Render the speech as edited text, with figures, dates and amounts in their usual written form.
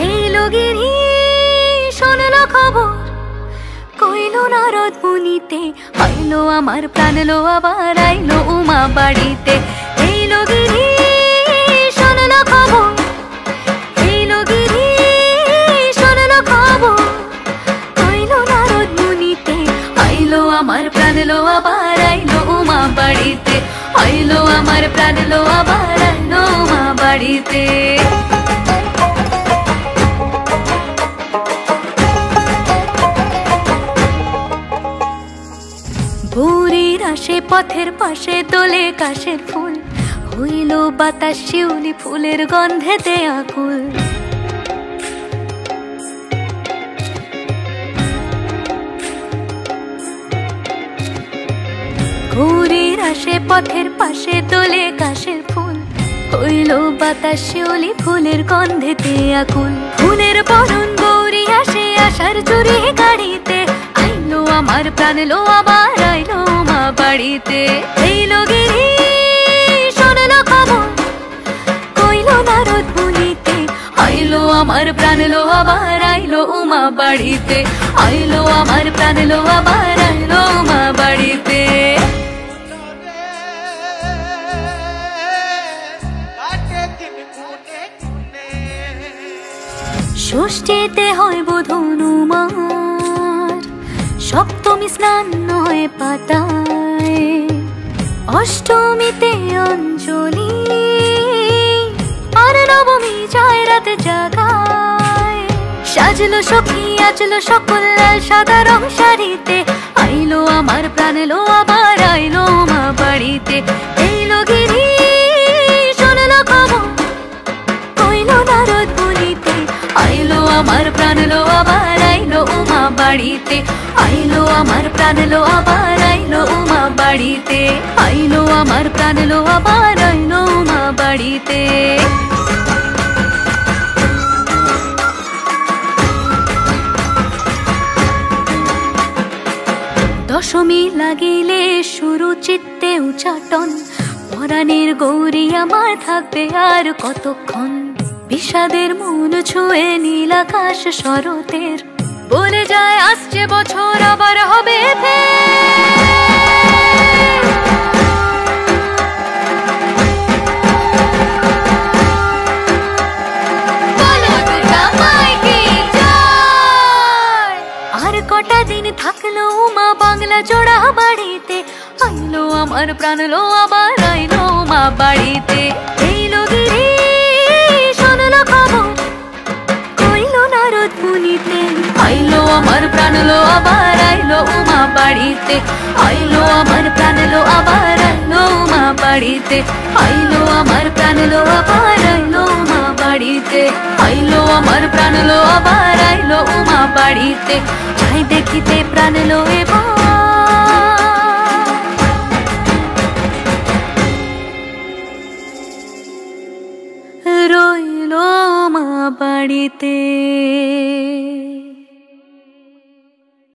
এলো গিরি শুনলো খবর, কইলো নারদ মুনিতে, আইলো আমার প্রাণ লো আবার আইলো উমা বাড়িতে। এলো গিরি শুনলো খবর, এলো গিরি শুনলো খবর, কইলো নারদ মুনিতে, আইলো আমার প্রাণ লো আবার আইলো উমা বাড়িতে, আইলো আমার প্রাণ লো আবার আইলো উমা বাড়িতে। ভোরের আসে পথের পাশে তোলে কাশের ফুল, হইল বাতাস শিউলি ফুলের গন্ধেতে আকুল। ভোরের আসে পথের পাশে তোলে কাশের ফুল, হইল বাতাস শিউলি ফুলের গন্ধেতে আকুল। ফুলের বরণ গৌরী আসে আশার চুরি গাড়িতে, আইলো আমার প্রাণ লো আবার আইলো মা বাড়িতে। এইলো গিরি শুনলো খবর, কইলো নারদ মুনিতে, আইলো আমার প্রাণ লো আবার আইলো উমা বাড়িতে, আইলো আমার প্রাণ লো আবার আইলো উমা বাড়িতে। ষষ্ঠীতে হয় বোধনুমার, সপ্তমী স্নান হয় পাতায়, অষ্টমীতে অঞ্জলি, আর নবমী যায় রাত জাগায়। সাজলো সখী আজলো সকল লাল সাদা রং শাড়িতে, আইলো আমার প্রাণ লো আবার আইলো মা বাড়িতে। এইলো গিরি শুনলো খবর, কইলো নারদ মুনিতে, আইলো আমার প্রাণ লো আবার আইলো উমা বাড়িতে, আইলো আমার প্রাণ লো আবার আইলো উমা বাড়িতে, আইলো আমার প্রাণ লো আবার আইলো উমা বাড়িতে। দশমী লাগিলে শুরু চিত্তে উচাটন, পরাণের গৌরী আমার থাকবে আর কতক্ষণ। বিষাদের মন ছুঁয়ে নীল আকাশ শরতের, বলে যায় আসছে বছর আবার হবে আর কটা দিন থাকলো উমা বাংলা জোড়া বাড়িতে, আইলো আমার প্রাণ লো আবার আইলো উমা বাড়িতে। এইলো গিরি শুনলো খবর, কইলো নারদ মুনিতে, আইলো আমার প্রাণ লো আবার আইলো উমা বাড়িতে, আইলো আমার প্রাণ লো আবার আইলো উমা বাড়িতে, আইলো আমার প্রাণ লো আবার আইলো উমা বাড়িতে, আইলো আমার প্রাণ লো আবার আইলো উমা বাড়িতে। যাই দেখিতে প্রাণ লো এবার রইলো মা বাড়িতে।